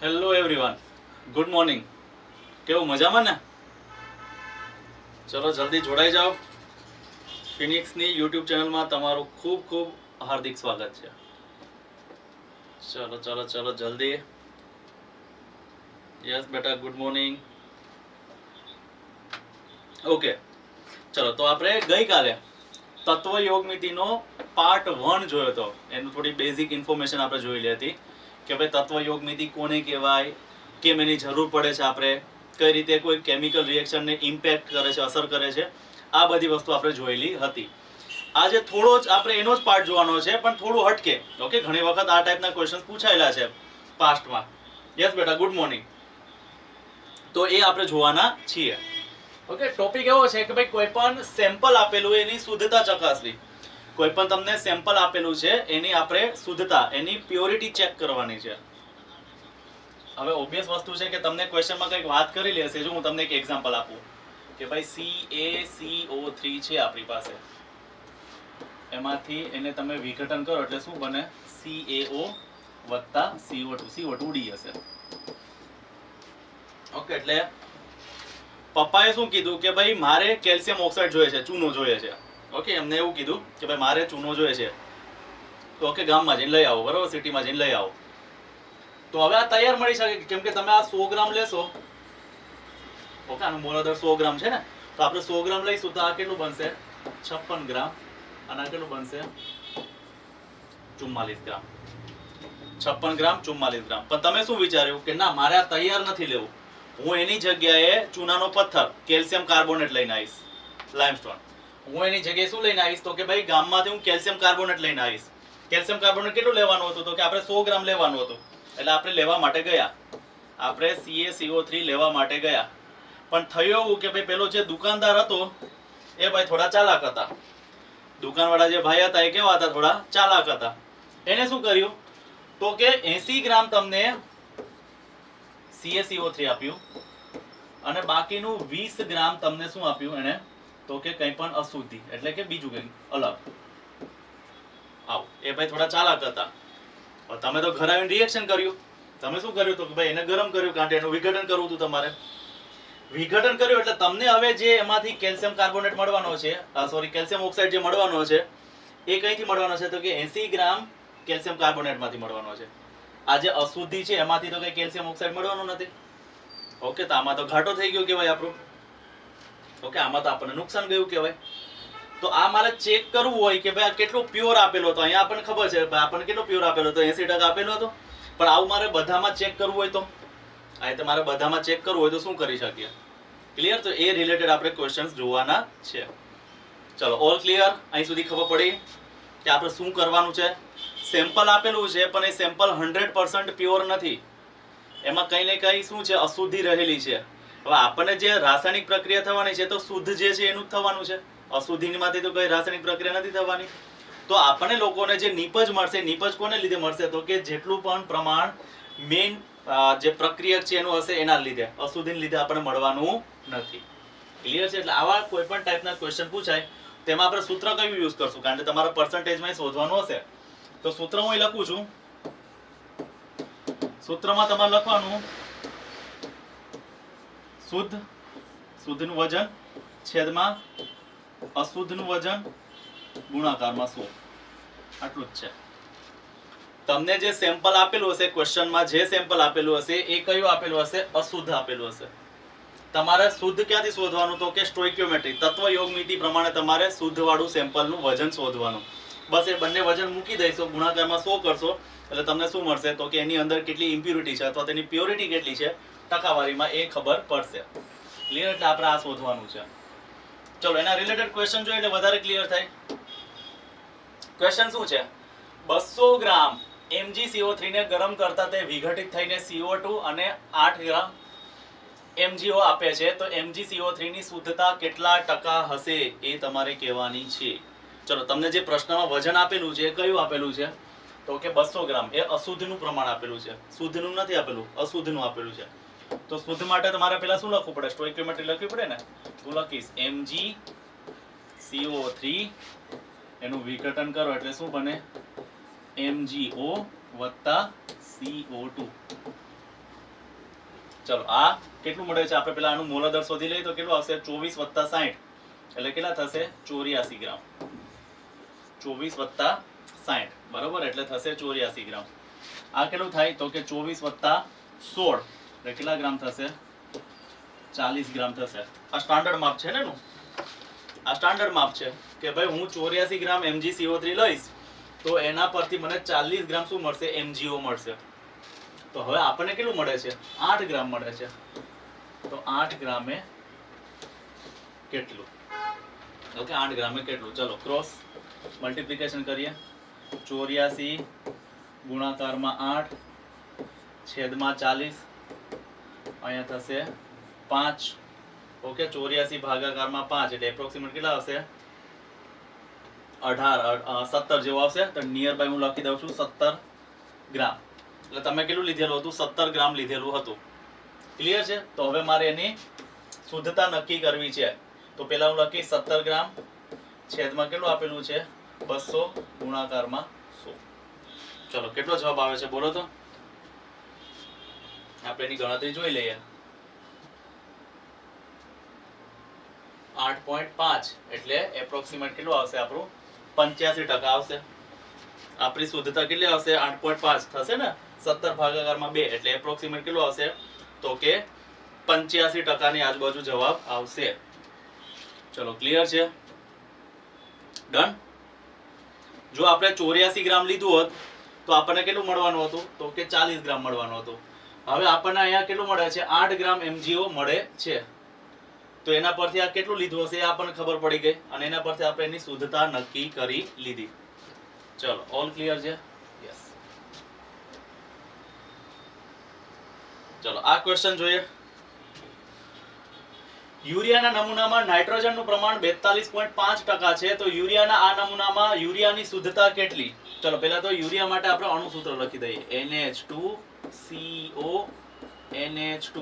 Hello everyone, good morning. કેવું મજામાં ને? ચલો જલ્દી જોડાઈ જાઓ. ફિનિક્સની યુટ્યુબ ચેનલમાં તમારું ખૂબ ખૂબ હાર્દિક સ્વાગત છે. ચલો ચલો ચલો જલ્દી. યસ બેટા, ગુડ મોર્નિંગ. ઓકે, ચલો તો આપણે ગઈકાલે તત્વ યોગમિતિનો પાર્ટ 1 જોયો હતો. એનું થોડી બેઝિક ઇન્ફોર્મેશન આપણે જોઈ લી હતી કે ભાઈ તત્વ યોગમિતિ કોને કહેવાય, કેમ એની જરૂર પડે છે, આપણે કઈ રીતે કોઈ કેમિકલ રિએક્શનને ઇમ્પેક્ટ કરે છે, અસર કરે છે, આ બધી વસ્તુ આપણે જોયેલી હતી. આજે થોડો જ આપણે એનો જ પાર્ટ જોવાનો છે, પણ થોડું હટકે. ઓકે, ઘણી વખત આ ટાઈપના ક્વેશ્ચન પૂછાયેલા છે પાસ્ટમાં. યસ બેટા, ગુડ મોર્નિંગ. તો એ આપણે જોવાના છીએ. ઓકે, ટોપિક એવો છે કે ભાઈ કોઈ પણ સેમ્પલ આપેલું એની શુદ્ધતા ચકાસવી. કોઈ પણ તમને સેમ્પલ આપેલું છે એની આપણે શુદ્ધતા, એની પ્યોરિટી ચેક કરવાની છે. હવે ઓબ્વિયસ વસ્તુ છે કે તમને ક્વેશ્ચનમાં કંઈક વાત કરેલી હશે. જો હું તમને એક એક્ઝામ્પલ આપું કે ભાઈ CaCO3 છે આપણી પાસે, એમાંથી એને તમે વિઘટન કરો એટલે શું બને? CaO વત્તા CO2. CO2 ઉડી જશે. ઓકે, એટલે પપ્પાએ શું કીધું કે ભાઈ મારે કેલ્શિયમ ઓક્સાઇડ જોઈએ છે, ચૂનો જોઈએ છે. ઓકે, એમને એવું કીધું કે ભાઈ મારે ચૂનો જોઈએ છે. તો ઓકે, ગામમાં જઈને લઈ આવો, બરાબર, સિટીમાં જઈને લઈ આવો. તો હવે આ તૈયાર મળી શકે, કેમ કે તમે આ 100 ગ્રામ લેશો. ઓકે, આનું મોલ દર 100 ગ્રામ છે ને, તો આપણે 100 ગ્રામ લઈશું તો આ કેટલું બનશે? 56 ગ્રામ. અને આ કેટલું બનશે? 44 ગ્રામ. 56 ગ્રામ 44 ગ્રામ. પણ તમે શું વિચાર્યું કે ના, મારે આ તૈયાર નથી લેવું, હું એની જગ્યાએ ચૂનાનો પથ્થર કેલ્શિયમ કાર્બોનેટ લઈને આવીશ, લાઇમસ્ટોન. હું એની જગ્યાએ શું લઈને આવીશ? તો કે ભાઈ ગામમાંથી હું કેલ્શિયમ કાર્બોનેટ લઈને આવીશ. કેલ્શિયમ કાર્બોનેટ કેટલું લેવાનું હતું? તો કે આપણે 100 ગ્રામ લેવાનું હતું. એટલે આપણે લેવા માટે ગયા, આપણે CaCO3 લેવા માટે ગયા. પણ થયું એવું કે ભાઈ પેલો જે દુકાનદાર હતો એ ભાઈ થોડા ચાલાક હતા. દુકાનવાળા જે ભાઈ હતા એ કેવા હતા? થોડા ચાલાક હતા. એને શું કર્યું? તો કે 80 ગ્રામ તમને CaCO3 આપ્યું અને બાકીનું 20 ગ્રામ તમને શું આપ્યું એને? તો કે કંઈ પણ અશુદ્ધિ, એટલે કે બીજું કંઈ અલગ. આવું એ ભાઈ થોડા ચાલાક હતા. તમે તો ઘરે આવીને રિએક્શન કર્યું. તમે શું કર્યું? તો કે ભાઈ એને ગરમ કર્યું, કારણ કે એનું વિઘટન કરવું હતું તમારે. વિઘટન કર્યું એટલે તમને હવે જે એમાંથી કેલ્શિયમ કાર્બોનેટ મળવાનો છે, સોરી કેલ્શિયમ ઓક્સાઇડ જે મળવાનો છે એ કઈથી મળવાનો છે? તો કે 80 ગ્રામ કેલ્શિયમ કાર્બોનેટમાંથી મળવાનો છે. આ જે અશુદ્ધિ છે એમાંથી તો કઈ કેલ્શિયમ ઓક્સાઇડ મળવાનું નથી. ઓકે, તો આમાં તો ઘાટો થઈ ગયો કહેવાય આપણું. ઓકે, આમાં તો આપણને નુકસાન ગયું કહેવાય. તો આ મારે ચેક કરવું હોય કે ભાઈ આ કેટલું પ્યોર આપેલો હતો. અહીંયા આપણને ખબર છે આપણને કેટલો પ્યોર આપેલો હતો, 80% આપેલો હતો. પણ આવું મારે બધામાં ચેક કરવું હોય તો, આ રીતે મારે બધામાં ચેક કરવું હોય તો શું કરી શકીએ? ક્લિયર? તો એ રિલેટેડ આપણે ક્વેશ્ચન્સ જોવાના છે. ચલો, ઓલ ક્લિયર? અહીં સુધી ખબર પડી કે આપણે શું કરવાનું છે? સેમ્પલ આપેલું છે પણ એ સેમ્પલ 100% પ્યોર નથી. એમાં કંઈ ને કંઈ શું છે? અશુદ્ધિ રહેલી છે. હવે આપણને જે રાસાયણિક પ્રક્રિયા થવાની છે તો શુદ્ધ જે છે એનું જ થવાનું છે. અશુદ્ધિમાંથી તો કઈ રાસાયણિક પ્રક્રિયા નથી થવાની. તો આપણને લોકોને જે નીપજ મળશે, નીપજ કોને લીધે મળશે? તો કે જેટલું પણ પ્રમાણ મેઇન જે પ્રક્રિયા છે એનું હશે એના લીધે. અશુદ્ધિને લીધે આપણને મળવાનું નથી. ક્લિયર છે? એટલે આવા કોઈ પણ ટાઈપના ક્વેશ્ચન પૂછાય તેમાં આપણે સૂત્ર કયું યુઝ કરશું? કારણ કે તમારા પર્સન્ટેજમાં શોધવાનું હશે. તો સૂત્ર હું અહીં લખું છું. સૂત્રમાં તમારે લખવાનું શુદ્ધનું વજન છેદમાં અશુદ્ધનું વજન ગુણાકારમાં 100. આટલું જ છે. તમને જે સેમ્પલ આપેલું હશે, ક્વેશ્ચનમાં જે સેમ્પલ આપેલું હશે એ કયું આપેલું હશે? અશુદ્ધ આપેલું હશે. તમારે શુદ્ધ ક્યાંથી શોધવાનું? તો કે સ્ટોઇકિયોમેટ્રી, તત્વ યોગમિતિ પ્રમાણે તમારે શુદ્ધ વાળું સેમ્પલનું વજન શોધવાનું. બસ એ બંને વજન મૂકી દઈશો, ગુણાકારમાં 100 કરશો એટલે તમને શું મળશે? તો કે એની અંદર કેટલી ઇમ્પ્યુરિટી છે અથવા તેની પ્યોરિટી કેટલી છે ટકાવારીમાં એ ખબર પડશે. ક્લિયર? એટલે આપણે આ શોધવાનું છે. ચલો, એના રિલેટેડ ક્વેશ્ચન જોઈએ એટલે વધારે ક્લિયર થાય. ક્વેશ્ચન શું છે? 200 ગ્રામ MgCO3 ને ગરમ કરતા તે વિઘટિત થઈને CO2 અને 8 ગ્રામ MgO આપે છે. તો MgCO3 ની શુદ્ધતા કેટલા ટકા હશે એ તમારે કહેવાની છે. ચલો, તમને જે પ્રશ્નમાં વજન આપેલું છે એ કયું આપેલું છે? તો કે 200 ગ્રામ. એ અશુદ્ધનું પ્રમાણ આપેલું છે, શુદ્ધનું નથી આપેલું, અશુદ્ધનું આપેલું છે. તો શુદ્ધ માટે તમારે પહેલા શું લખવું પડે? સ્ટોઇકિયોમેટ્રી લખવી પડે ને. હું લખીશ MgCO3 એનું વિઘટન કરો એટલે શું બને? MgO વત્તા CO2. ચલો આ કેટલું મળે છે આપણે પેલા આનું મોલ દર શોધી લઈએ તો કેટલું આવશે 24 + 60 એટલે કેટલા થશે 84 ગ્રામ 24 + 60 બરોબર એટલે થશે 84 ગ્રામ આ કેટલું થાય તો કે 24 + 16 એટલે કેટલા ગ્રામ થશે 40 ગ્રામ થશે આ સ્ટાન્ડર્ડ માપ છે ને એનું આ સ્ટાન્ડર્ડ માપ છે કે ભાઈ હું 84 ગ્રામ MgCO3 લઈશ તો એના પરથી મને 40 ગ્રામ શું મળશે MgO મળશે તો હવે આપણને કેટલું મળે છે 8 ગ્રામ મળે છે તો 8 ગ્રામે કેટલું ઓકે 8 ગ્રામે કેટલું ચલો ક્રોસ મલ્ટીપ્લિકેશન કરીએ 84 ગુણાકારમાં 8 છેદમાં 40 અહીંયા થશે 5 ઓકે 84 ભાગાકારમાં 5 એટલે એપ્રોક્સિમેટ કેટલા આવશે 17 જેવો આવશે તો નિયર બાય હું લખી દઉં છું 17 ગ્રામ એટલે તમે કેટલું લીધેલું હતું 17 ગ્રામ લીધેલું હતું ક્લિયર છે તો હવે મારે એની શુદ્ધતા નક્કી કરવી છે તો પહેલા હું લખીશ 17 ગ્રામ છેદમાં કેટલું આપેલું છે 200 ગુણાકારમાં 100 ચલો કેટલો જવાબ આવે છે બોલો તો આપણે એની ગણતરી જોઈ લઈએ 8.5 એટલે એપ્રોક્સિમેટ કેટલું આવશે આપણું 85% આવશે આપણી શુદ્ધતા કેટલી આવશે 8.5 થશે ને 17 ભાગાકારમાં 2 એટલે એપ્રોક્સિમેટ કેટલું આવશે તો કે 85% ની આજુબાજુ જવાબ આવશે ચલો ક્લિયર છે ડન જો આપણે 84 ગ્રામ લીધું હોત તો આપણને કેટલું મળવાનું હતું તો કે 40 ગ્રામ મળવાનું હતું હવે આપણને અહીંયા કેટલું મળે છે 8 ગ્રામ MgO મળે છે તો એના પરથી આ કેટલું લીધું હશે એ આપણને ખબર પડી ગઈ અને એના પરથી આપણે એની શુદ્ધતા નક્કી કરી લીધી ચલો ઓલ ક્લિયર છે યસ ચલો આ ક્વેશ્ચન જોઈએ યુરિયાના નમૂનામાં નાઇટ્રોજનનું પ્રમાણ 42.5% છે તો યુરિયાના આ નમૂનામાં યુરિયાની શુદ્ધતા કેટલી ચલો પહેલા તો યુરિયા માટે આપણે અણુસૂત્ર લખી દઈએ NH2CO NH2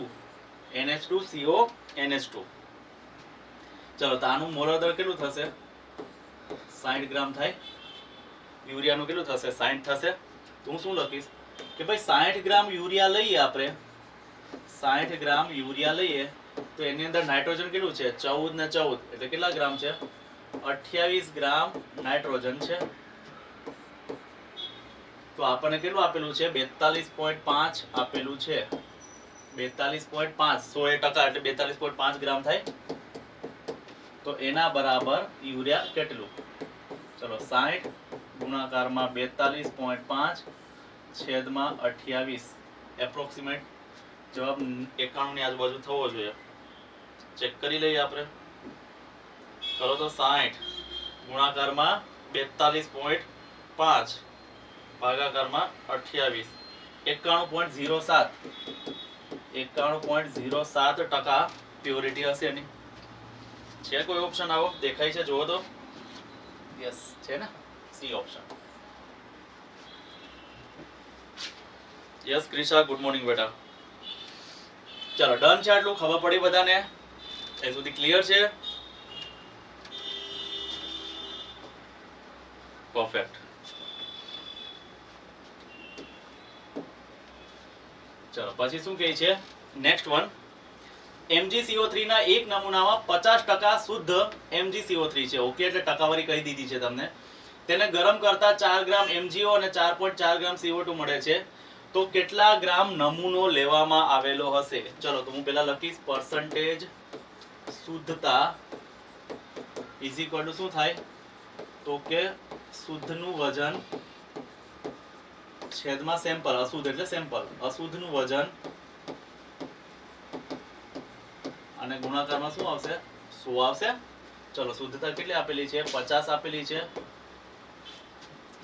NH2CO NH2 ચલો તો આનું મોલર દર કેટલું થશે 60 ગ્રામ થાય યુરિયાનું કેટલું થશે 60 થશે તો હું શું લખીશ કે ભાઈ 60 ગ્રામ યુરિયા લઈએ આપણે 60 ગ્રામ યુરિયા લઈએ તો એની અંદર નાઇટ્રોજન કેટલું છે 14 ને 14 એટલે કેટલા ગ્રામ છે 28 ગ્રામ નાઇટ્રોજન છે તો આપણને કેટલું આપેલું છે 42.5 આપેલું છે 42.5 100% એટલે 42.5 ગ્રામ થાય તો એના બરાબર યુરિયા કેટલું ચલો 60 ગુણાકારમાં 42.5 છેદમાં 28 એપ્રોક્સિમેટ જવાબ 91 ની આજુબાજુ થવો જોઈએ ચેક કરી લઈએ આપણે કરો તો 60 ગુણાકારમાં 42.5 ભાગાકારમાં 28 91.07 પ્યોરિટી હશે એની છે કોઈ ઓપ્શન આવો દેખાય છે જોવો તો યસ છે ને C option yes Krisha good morning બેટા ચલો ડન છે આટલું ખબર પડી બધાને એ સુધી ક્લિયર છે પરફેક્ટ ચલો પછી શું કહે છે નેક્સ્ટ વન MgCO3 ના એક નમૂનામાં 50% શુદ્ધ MgCO3 છે ઓકે એટલે ટકાવારી કહી દીધી છે તમને તેને ગરમ કરતા 4 ગ્રામ MgO અને 4.4 ગ્રામ CO2 મળે છે તો કેટલા ગ્રામ નમૂનો લેવામાં આવેલો હશે ચલો તો હું પહેલા લખીશ પરસેન્ટેજ શુદ્ધતા ઇઝ ઇક્વલ ટુ શું થાય તો કે શુદ્ધનું વજન છેદમાં સેમ્પલ અશુદ્ધ એટલે સેમ્પલ અશુદ્ધનું વજન અને ગુણાકારમાં શું આવશે 100 આવશે ચલો શુદ્ધતા કેટલી આપેલી છે 50 આપેલી છે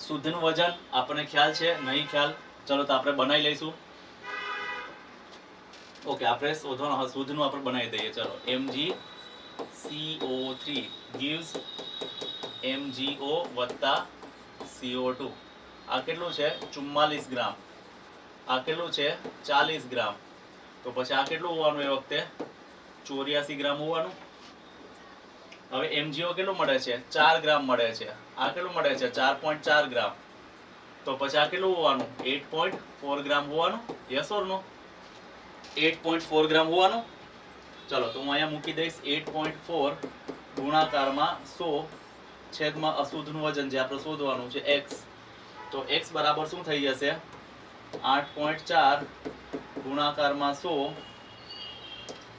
શુદ્ધનું વજન આપણને ખ્યાલ છે નહીં ખ્યાલ ચલો તો આપણે બનાવી લઈશું ઓકે આપણે શોધવાનું શુદ્ધનું આપણે બનાવી દઈએ ચલો MgCO3 gives MgO વત્તા CO2 આ કેટલું છે 44 ગ્રામ આ કેટલું છે 40 ગ્રામ તો પછી આ કેટલું હોવાનું એ વખતે 84 ગ્રામ હોવાનું હવે MgO કેટલું મળે છે 4 ગ્રામ મળે છે આ કેટલું મળે છે 4.4 ગ્રામ તો પછી આ કેટલું હોવાનું 8.4 ગ્રામ હોવાનું યસ ઓર નો 8.4 ગ્રામ હોવાનું. ચલો તો હું અહીંયા મૂકી દઈશ 8.4 ગુણાકારમાં 100 છેદમાં અશુદ્ધનું વજન જે આપણે શોધવાનું છે x. તો x બરાબર શું થઈ જશે 8.4 ગુણાકારમાં 100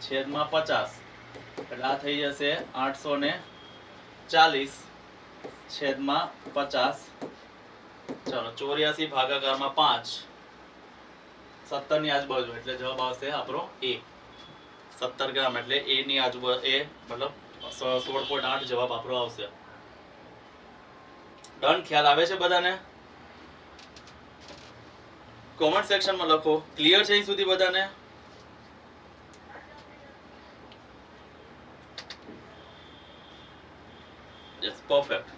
છેદમાં 50 એટલે આ થઈ જશે 840 છેદમાં 50. ચલો 84 ભાગાકારમાં 5 17 ની આજુબાજુ એટલે જવાબ આવશે આપણો a. 17 ગ્રામ એટલે a ની આજુબાજુ એ મતલબ 16.8 જવાબ આપણો આવશે. ડન? ખ્યાલ આવે છે બધાને? કોમેન્ટ સેક્શનમાં લખો. ક્લિયર છે અહીં સુધી બધાને? Yes, perfect.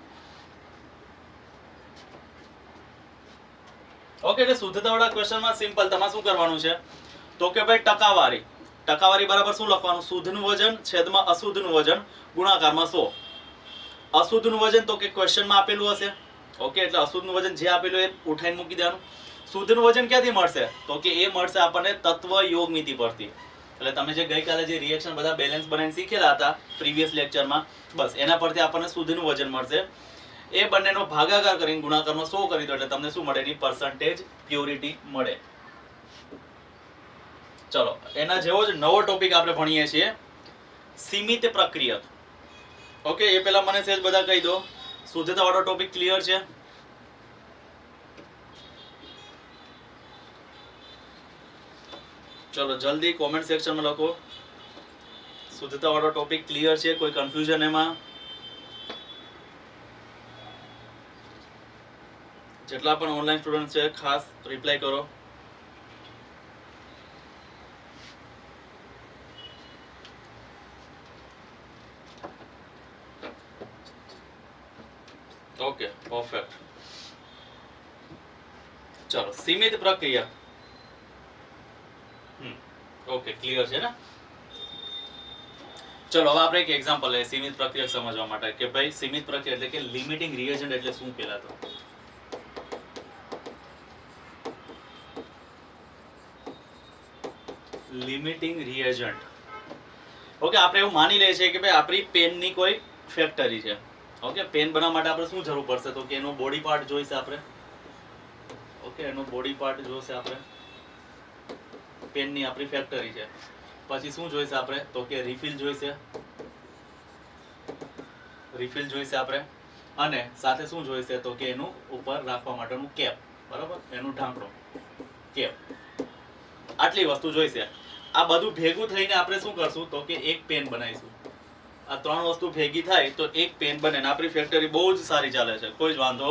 ઓકે, એટલે શુદ્ધતાવાળા ક્વેશ્ચનમાં સિમ્પલ તમારે શું કરવાનું છે તો કે ભાઈ ટકાવારી બરાબર શું લખવાનું? શુદ્ધનું વજન છેદમાં અશુદ્ધનું વજન ગુણાકારમાં 100. અશુદ્ધનું વજન તો કે ક્વેશ્ચનમાં આપેલું હશે. ઓકે, એટલે અશુદ્ધનું વજન જે આપેલું એ ઉઠાઈને મૂકી દેવાનું. શુદ્ધનું વજન ક્યાંથી મળશે તો કે એ મળશે આપણને તત્વ યોગ મિતિ પરથી. એટલે તમે જે ગઈકાલે જે રિએક્શન બધા બેલેન્સ બનાવીને શીખેલા હતા પ્રીવિયસ લેક્ચરમાં, બસ એના પરથી આપણને શુદ્ધનું વજન મળશે. એ બંનેનો ભાગાકાર કરીને ગુણાકારમાં 100 કરી દો એટલે તમને શું મળે? એની પર્સન્ટેજ પ્યોરિટી મળે. ચલો, એના જેવો જ નવો ટોપિક આપણે ભણીએ છીએ, સીમિત પ્રક્રિયક. ઓકે, એ પહેલા મને સહેજ બધા કહી દો, શુદ્ધતા વાળો ટોપિક ક્લિયર છે? ચલો જલ્દી કોમેન્ટ સેક્શનમાં લખો. શુદ્ધતા વાળો ટોપિક ક્લિયર છે? કોઈ કન્ફ્યુઝન એમાં? જેટલા પણ ઓનલાઈન સ્ટુડન્ટ છે ખાસ રિપ્લાય કરો. Okay, perfect. ચલો, સીમિત પ્રક્રિયા. ઓકે, ક્લિયર છે ને? ચલો હવે આપણે એક એક્ઝામ્પલ લઈએ સીમિત પ્રક્રિયા સમજવા માટે કે ભાઈ સીમિત પ્રક્રિયા એટલે કે લિમિટિંગ રિએજન્ટ એટલે શું પહેલા તો લિમિટિંગ રિએજન્ટ. ઓકે, આપણે એવું માની લઈએ છીએ કે ભાઈ આપણી પેનની કોઈ ફેક્ટરી છે. ઓકે, પેન બનાવવા માટે આપણે શું જરૂર પડશે તો કે એનો બોડી પાર્ટ જોઈશે આપણે. ઓકે, એનો બોડી પાર્ટ જોઈશે આપણે. પેનની આપણી ફેક્ટરી છે. પછી શું જોઈશે આપણે તો કે રિફિલ જોઈશે. આપણે અને સાથે શું જોઈશે તો કે એનું ઉપર રાખવા માટેનું કેપ. બરાબર, એનું ઢાંકણું કેપ. આટલી વસ્તુ જોઈશે. આ બધું ભેગું થઈને આપણે શું કરશું તો કે એક પેન બનાવીશું. આ ત્રણ વસ્તુ ભેગી થાય તો એક પેન બને. આપણી ફેક્ટરી બહુ જ સારી ચાલે છે, કોઈ જ વાંધો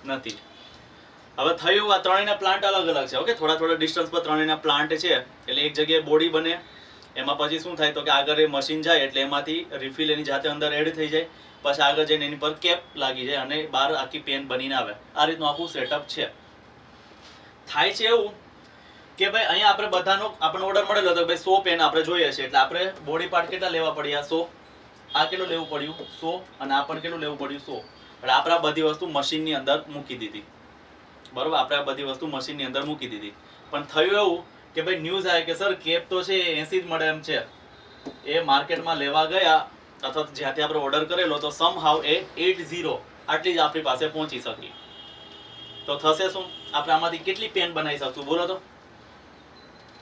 નથી. હવે થયું આ ત્રણેયના પ્લાન્ટ અલગ અલગ છે. ઓકે, થોડા ડિસ્ટન્સ પર ત્રણેયના પ્લાન્ટ છે એટલે એક જગ્યાએ બોડી બને. એમાં પછી શું થાય તો કે આગળ એ મશીન જાય એટલે એમાંથી રિફિલ એની જાતે અંદર એડ થઈ જાય. પછી આગળ જઈને એની પર કેપ લાગી જાય અને બહાર આખી પેન બનીને આવે. આ રીતનું આખું સેટઅપ છે. થાય છે એવું કે ભાઈ અહીંયા આપણે બધાનો આપણને ઓર્ડર મળેલો હતો ભાઈ 100 પેન આપણે જોઈએ છે એટલે આપણે બોડી પાર્ટ કેટલા લેવા પડ્યા? 100. આ કેટલું લેવું પડ્યું? 100. અને આ પણ કેટલું લેવું પડ્યું? 100. એટલે આપણે આ બધી વસ્તુ મશીનની અંદર મૂકી દીધી. બરોબર, આપણે આ બધી વસ્તુ મશીનની અંદર મૂકી દીધી. પણ થયું એવું કે ભાઈ ન્યૂઝ આવે કે સર કેપ તો છે 80 જ મળે એમ છે. એ માર્કેટમાં લેવા ગયા અથવા જ્યાંથી આપણે ઓર્ડર કરેલો તો સમહાવ એ 80 આટલી જ આપણી પાસે પહોંચી શકી. તો થશે શું? આપણે આમાંથી કેટલી પેન બનાવી શકશું બોલો તો?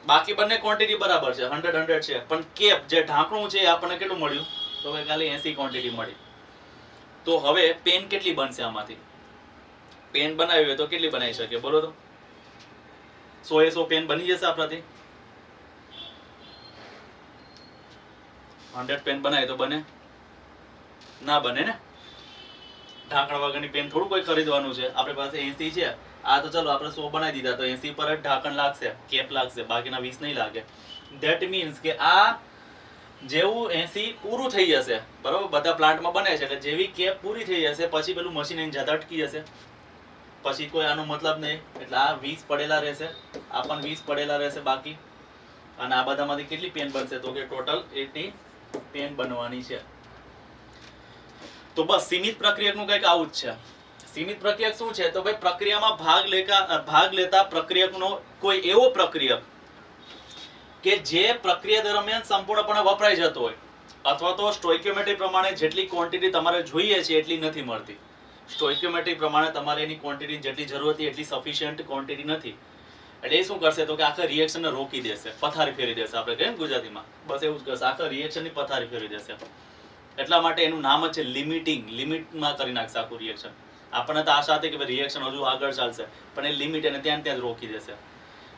બાકી બંને ક્વોન્ટિટી બરાબર છે, 100 છે, પણ કેપ જે ઢાંકણું છે એ આપણને કેટલું મળ્યું તો કે ખાલી 80 ક્વોન્ટિટી મળી. તો હવે પેન કેટલી બનશે આમાંથી? પેન બનાવી હોય તો કેટલી બનાવી શકીએ બોલો તો? 100 પેન બની જશે આપણાથી? 100 પેન બનાવે તો બને? ના બને ને. ઢાંકણ વગરની પેન થોડું કોઈ ખરીદવાનું છે. આપણી પાસે 80 છે. આ તો ચલો આપણે 100 બનાવી દીધા તો 80 પર જ ઢાંકણ લાગશે, કેપ લાગશે, બાકીના 20 નહીં લાગે. ધેટ મીન્સ કે આ જેવું 80 પૂરું થઈ જશે બરાબર, બધા પ્લાન્ટમાં બને છે એટલે જેવી કેપ પૂરી થઈ જશે પછી પેલું મશીન એની જાતે અટકી જશે. પછી કોઈ આનો મતલબ નહીં. એટલે આ 20 પડેલા રહેશે, આ પણ 20 પડેલા રહેશે બાકી. અને આ બધામાંથી કેટલી પેન બનશે તો કે ટોટલ 80 પેન બનવાની છે. તો બસ સીમિત પ્રક્રિયકનું કંઈક આવું જ છે. સીમિત પ્રક્રિયક શું છે તો ભાઈ પ્રક્રિયામાં ભાગ લેતા પ્રક્રિયકનો કોઈ એવો પ્રક્રિયક કે જે પ્રક્રિયા દરમિયાન સંપૂર્ણપણે વપરાઈ જતો હોય, અથવા તો સ્ટોઇકિયોમેટ્રી પ્રમાણે જેટલી ક્વોન્ટિટી તમારે જોઈએ છે એટલી નથી મળતી. સ્ટોઇકિયોમેટ્રી પ્રમાણે તમારે એની ક્વોન્ટિટી જેટલી જરૂર હતી એટલી સફિશિયન્ટ ક્વોન્ટિટી નથી, એટલે એ શું કરશે તો કે આખા રિએક્શનને રોકી દેશે, પથારી ફેરવી દેશે. આપણે કહીએ ને ગુજરાતીમાં, બસ એવું જ કરશે, આખા રિએક્શનની પથારી ફેરવી દેશે. એટલા માટે એનું નામ જ છે લિમિટિંગ. લિમિટમાં કરી નાખશે આખું રિએક્શન. આપણને તો આશા હતી કે ભાઈ રિએક્શન હજુ આગળ ચાલશે, પણ એ લિમિટ એને ત્યાં જ રોકી દેશે.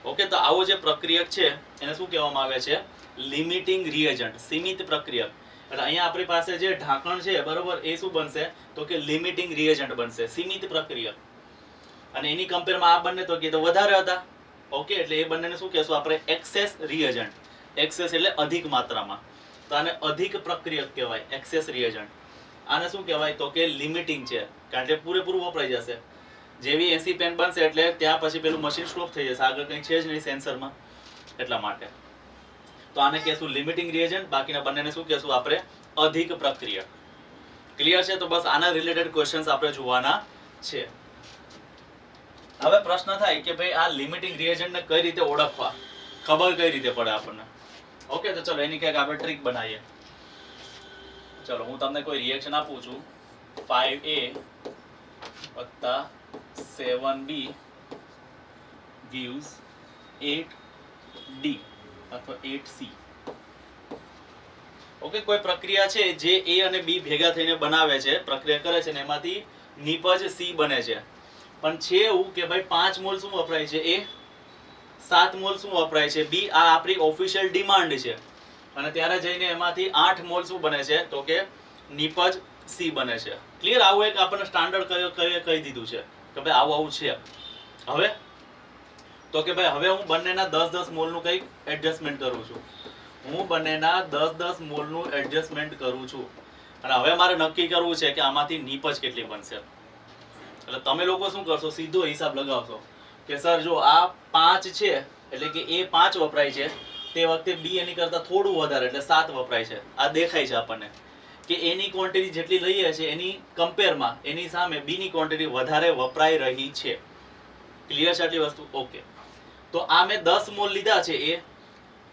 ઓકે, તો આવો જે પ્રક્રિયક છે એને શું કહેવામાં આવે છે? લિમિટિંગ રિએજન્ટ, સીમિત પ્રક્રિયક. એટલે અહીંયા આપણી પાસે જે ઢાંકણ છે બરોબર, એ શું બનશે તો કે લિમિટિંગ રિએજન્ટ બનશે, સીમિત પ્રક્રિયક. અને એની કમ્પેરમાં આ બંને તો કે વધારે હતા. ઓકે, એટલે એ બંનેને શું કહેશું આપણે? Access reagent. એક્સેસ એટલે અધિક માત્રામાં, તો આને અધિક પ્રક્રિયક કહેવાય, એક્સેસ રિએજન્ટ. આને શું કહેવાય તો કે લિમિટિંગ છે, કારણ કે પૂરેપૂરું વપરાઈ જશે. જેવી 80 પેન બનશે એટલે ત્યાં પછી પેલું મશીન સ્ટોપ થઈ જશે, આગળ કંઈ છે જ નહીં સેન્સરમાં, એટલા માટે. તો આને કહેશું લિમિટિંગ રિએજન્ટ, બાકીના બંનેને શું કહેશું આપણે? અધિક પ્રક્રિયક. ક્લિયર છે? તો બસ આના રિલેટેડ ક્વેશ્ચન્સ આપણે જોવાના છે. હવે પ્રશ્ન થાય કે ભાઈ આ લિમિટિંગ રિએજન્ટને કઈ રીતે ઓળખવા, ખબર કઈ રીતે પડે આપણને? ઓકે, તો ચલો એની કંઈક આપણે ટ્રીક બનાવીએ. ચલો હું તમને કોઈ રિએક્શન આપું છું, 5A + 7B gives 8D અથવા 8C. ઓકે, કોઈ પ્રક્રિયા છે જે A અને B ભેગા થઈને બનાવે છે, પ્રક્રિયા કરે છે ને એમાંથી નિપજ C બને છે. પણ છે એવું કે ભાઈ 5 મોલ શું વપરાય છે? A. 7 મોલ શું વપરાય છે? B. આ આપણી ઓફિશિયલ ડિમાન્ડ છે. અને ત્યારે જઈને એમાંથી 8 મોલ શું બને છે તો કે નિપજ C બને છે. ક્લિયર? આવું એક આપણને સ્ટાન્ડર્ડ કહી દીધું છે કે ભાઈ આવું છે. હવે તો કે ભાઈ હવે હું બંનેના 10-10 મોલનું કંઈક એડજસ્ટમેન્ટ કરું છું. હું બંનેના 10-10 મોલનું એડજસ્ટમેન્ટ કરું છું. અને હવે મારે નક્કી કરવું છે કે આમાંથી નિપજ કેટલી બનશે. એટલે તમે લોકો શું કરશો? સીધો હિસાબ લગાવશો કે સર જો આ 5 છે એટલે કે એ 5 વપરાય છે, તે વખતે B એની કરતાં થોડું વધારે એટલે 7 વપરાય છે. આ દેખાય છે આપણને કે એની ક્વોન્ટિટી જેટલી લઈએ છે એની કમ્પેરમાં એની સામે B ની ક્વોન્ટિટી વધારે વપરાઈ રહી છે. ક્લિયર છે આટલી વસ્તુ? ઓકે, તો આ મેં 10 મોલ લીધા છે એ,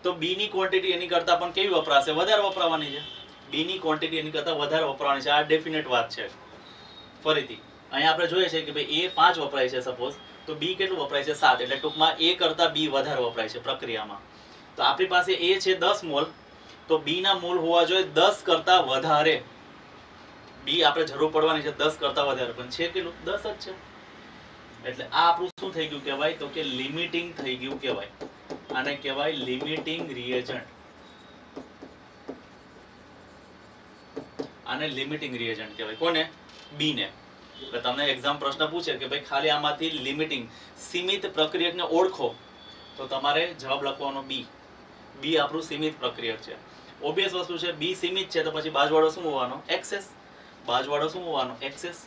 તો B ની ક્વોન્ટિટી એની કરતાં પણ કેવી વપરાશે? વધારે વપરાવાની છે. B ની ક્વોન્ટિટી એની કરતાં વધારે વપરાવાની છે. આ ડેફિનેટ વાત છે. ફરીથી અહીંયા આપણે જોઈએ છે કે ભાઈ A 5 વપરાય છે સપોઝ, તો B કેટલું વપરાય છે? 7. એટલે ટૂંકમાં A કરતાં B વધારે વપરાય છે પ્રક્રિયામાં. તો આપણી પાસે A છે 10 મોલ, તો B ના મોલ હોવા જોઈએ 10 કરતાં વધારે. B આપણે જરૂર પડવાની છે 10 કરતાં વધારે, પણ છે કેટલું? 10 જ છે. એટલે આ આપણું શું થઈ ગયું કહેવાય તો કે લિમિટિંગ થઈ ગયું કહેવાય. આને કહેવાય લિમિટિંગ રિએજન્ટ. આને લિમિટિંગ રિએજન્ટ કહેવાય. કોને? B ને. એટલે તમને એક્ઝામ પ્રશ્ન પૂછે કે ભાઈ ખાલી આમાંથી લિમિટિંગ સીમિત પ્રક્રિયકને ઓળખો, તો તમારે જવાબ લખવાનો B. B આપણું સીમિત પ્રક્રિયક છે. ઓબ્વિયસ વસ્તુ છે, B સીમિત છે તો પછી બાજુવાળો શું હોવાનો? એક્સેસ. બાજુવાળો શું હોવાનો? એક્સેસ.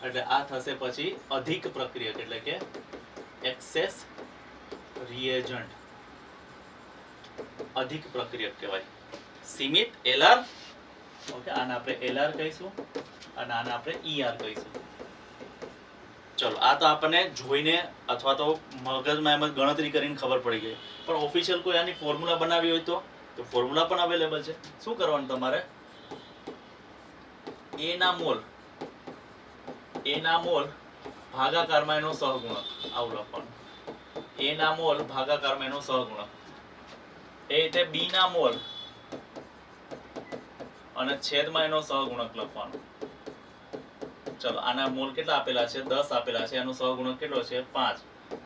એટલે આ થશે પછી અધિક પ્રક્રિયક, એટલે કે એક્સેસ રિએજન્ટ. અધિક પ્રક્રિયક કહેવાય. સીમિત LR. ઓકે, આને આપણે LR કહીશું અને આને આપણે ER કહીશું. ચલો, આ તો આપણને જોઈને અથવા તો મગજમાં એમ જ ગણતરી કરીને ખબર પડી ગઈ. પણ ઓફિશિયલ કોઈ આની ફોર્મ્યુલા બનાવી હોય તો ફોર્મ્યુલા પણ અવેલેબલ છે. શું કરવાનું તમારે? A ના મોલ ભાગાકારમાં એનો સહગુણક, આવું લખવાનું. A ના મોલ ભાગાકારમાં એનો સહગુણક. એ રીતે B ના મોલ અને છેદમાં એનો સહગુણક લખવાનો. ચલો, આના મોલ કેટલા આપેલા છે? 10 આપેલા છે. એનો સહગુણક કેટલો છે? 5.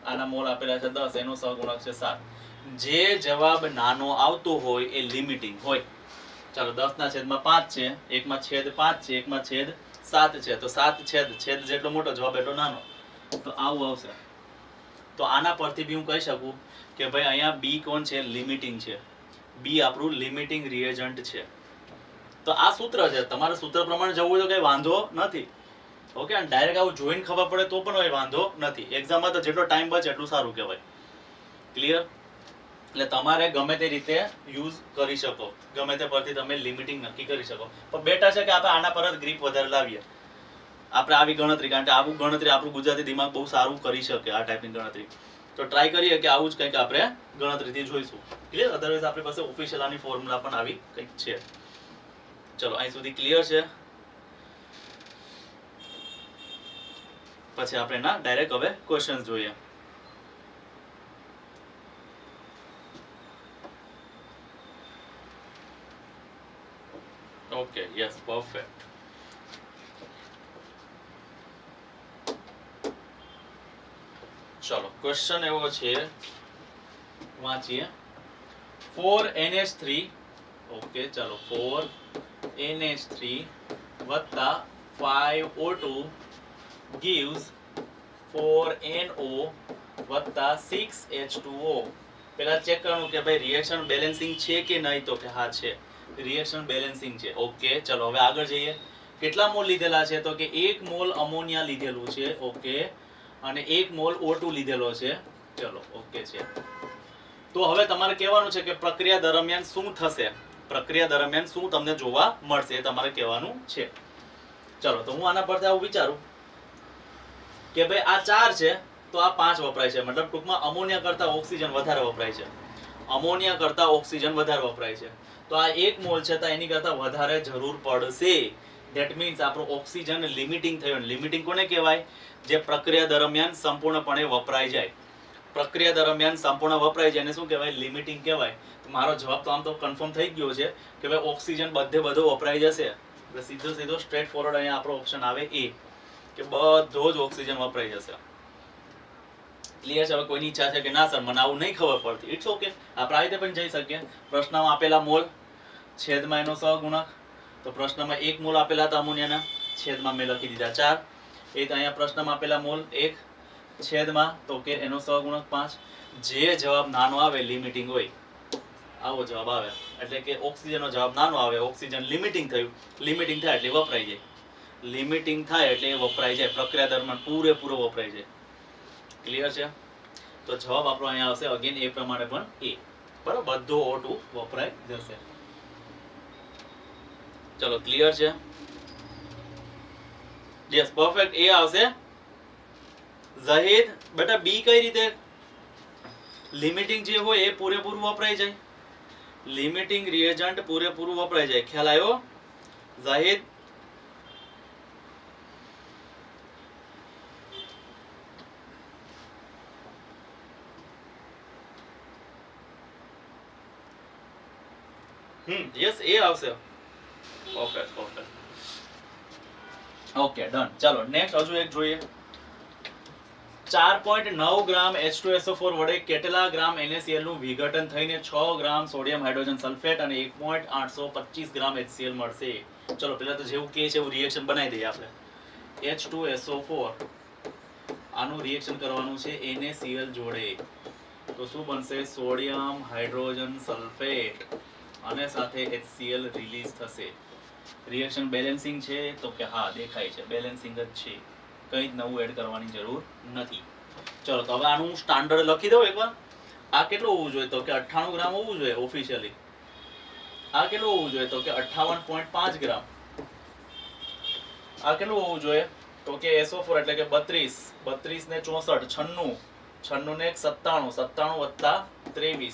આના મોલ આપેલા છે 10, એનો સહગુણક છે 7. જે જવાબ નાનો આવતો હોય એ લિમિટિંગ હોય. ચાલો, 10/5 છે, એકમાં છેદ 5 છે, એકમાં છેદ 7 છે, તો 7 છેદ જેટલો મોટો, જવાબ એટલો નાનો. તો આવું આવશે. તો આના પરથી બી હું કહી શકું કે ભાઈ અહીંયા B કોણ છે? લિમિટિંગ છે. B આપણું લિમિટિંગ રિએજન્ટ છે. તો આ સૂત્ર છે. તમારે સૂત્ર પ્રમાણે જવું હોય તો કઈ વાંધો નથી. ઓકે, અને ડાયરેક્ટ આવું જોઈને ખબર પડે તો પણ કોઈ વાંધો નથી. એક્ઝામમાં તો જેટલો ટાઈમ બચે એટલું સારું કહેવાય. ક્લિયર? એટલે તમારે ગમે તે રીતે યુઝ કરી શકો, ગમે તે પરથી તમે લિમિટિંગ નક્કી કરી શકો. પણ બેટર છે કે આપણે આના પર જ ગ્રીપ વધારે લાવીએ. આપણે આવી ગણતરી, કારણ કે આવું ગણતરી આપણું ગુજરાતી દિમાગ બહુ સારું કરી શકે આ ટાઈપની ગણતરી. તો ટ્રાય કરીએ કે આવું જ કંઈક આપણે ગણતરીથી જોઈશું. ક્લિયર? અધરવાઇઝ આપણી પાસે ઓફિશિયલ આની ફોર્મ્યુલા પણ આવી કંઈક છે. ચલો અહીં સુધી ક્લિયર છે? પછી આપણે ના ડાયરેક્ટ હવે ક્વેશ્ચન્સ જોઈએ. Okay, yes, perfect. ચલો ક્વેશ્ચન એવો છે, વાંચીએ. 4NH3, ઓકે ચલો 4NH3 વત્તા 5O2 gives 4NO વત્તા 6H2O. પેલા ચેક કરવાનું કે ભાઈ રિએક્શન બેલેન્સિંગ છે કે નહીં, તો કે હા છે, રિએક્શન બેલેન્સિંગ છે. ઓકે ચલો હવે આગળ જઈએ. કેટલા મોલ લીધેલા છે, તો કે 1 મોલ અમોનિયા લીધેલું છે. ઓકે, અને 1 મોલ O2 લીધેલો છે. ચલો ઓકે છે. તો હવે તમારે કહેવાનું છે કે પ્રક્રિયા દરમિયાન શું થશે, પ્રક્રિયા દરમિયાન શું તમને જોવા મળશે એ તમારે કહેવાનું છે. ચલો તો હું આના પરથી આવું વિચારું કે ભાઈ આ 4 છે તો આ 5 વપરાય છે, મતલબ ટૂંકમાં અમોનિયા કરતા ઓક્સિજન વધારે વપરાય છે, અમોનિયા કરતા ઓક્સિજન વધારે વપરાય છે. તો આ 1 મોલ છે તો એની કરતા વધારે જરૂર પડશે. ધેટ મીન્સ આપણું ઓક્સિજન લિમિટિંગ થયું. લિમિટિંગ કોને કહેવાય? જે પ્રક્રિયા દરમિયાન સંપૂર્ણપણે વપરાઈ જાય. પ્રક્રિયા દરમિયાન સંપૂર્ણ વપરાય જાય એને શું કહેવાય? લિમિટિંગ કહેવાય. તો મારો જવાબ તો આમ તો કન્ફર્મ થઈ ગયો છે કે ભાઈ ઓક્સિજન બધો વપરાઈ જશે. એટલે સીધો સ્ટ્રેટ ફોરવર્ડ અહીંયા આપણો ઓપ્શન આવે એ, કે બધો જ ઓક્સિજન વપરાઈ જશે. ક્લિયર છે? હવે કોઈની ઈચ્છા છે કે ના સર મને આવું નહીં ખબર પડતી, ઇટ્સ ઓકે, આપણે આ રીતે પણ જઈ શકીએ. પ્રશ્નમાં આપેલા મોલ છેદમાં એનો સહગુણક, તો પ્રશ્નમાં 1 મોલ આપેલા હતા અમોનિયાના, છેદમાં મેં લખી દીધા 4. એ તો અહીંયા પ્રશ્નમાં આપેલા મોલ 1 છેદમાં તો કે એનો સહગુણક 5. જે જવાબ નાનો આવે લિમિટિંગ હોય, આવો જવાબ આવે. એટલે કે ઓક્સિજનનો જવાબ નાનો આવે, ઓક્સિજન લિમિટિંગ થયું, લિમિટિંગ થાય એટલે વપરાઈ જાય, લિમિટિંગ થાય એટલે એ વપરાઈ જાય, પ્રક્રિયા દરમિયાન પૂરેપૂરો વપરાઈ જાય. ક્લિયર છે? તો જવાબ આપણો અહીંયા આવશે અગેન એ પ્રમાણે પણ એ, બરાબર, બધો O2 વપરાઈ જશે. ચલો ક્લિયર છે? યસ, પરફેક્ટ એ આવશે. ઝહીદ બેટા બી કઈ રીતે? લિમિટિંગ જે હોય એ પૂરેપૂરું વપરાઈ જાય, લિમિટિંગ રિએજન્ટ પૂરેપૂરું વપરાઈ જાય. ખ્યાલ આવ્યો ઝહીદ? યસ એ આવશે. Perfect perfect. Okay done. ચાલો નેક્સ્ટ હજુ એક જોઈએ. 4.9 ગ્રામ H2SO4 વડે કેટલા ગ્રામ NaCl નું વિઘટન થઈને 6 ગ્રામ સોડિયમ હાઇડ્રોજન સલ્ફેટ અને 1.825 ગ્રામ HCl મળશે? ચલો પહેલા તો જેવું કે છે એવું રિએક્શન બનાવી દઈએ આપણે. H2SO4 આનું રિએક્શન કરવાનું છે NaCl જોડે, તો શું બનશે? સોડિયમ હાઇડ્રોજન સલ્ફેટ અને સાથે HCl રિલીઝ થશે. રિએક્શન બેલેન્સિંગ છે, તો કે હા દેખાય છે બેલેન્સિંગ જ છે, કંઈ જ નવું એડ કરવાની જરૂર નથી. ચલો તો હવે આનું સ્ટાન્ડર્ડ લખી દઉં એકવાર. આ કેટલું હોવું જોઈએ? તો કે 98 ગ્રામ હોવું જોઈએ ઓફિશિયલી. આ કેટલું હોવું જોઈએ? તો કે 58.5 ગ્રામ. આ કેટલું હોવું જોઈએ? તો કે SO4 એટલે કે 32 ને 64 96 ને 97 97 વત્તા 23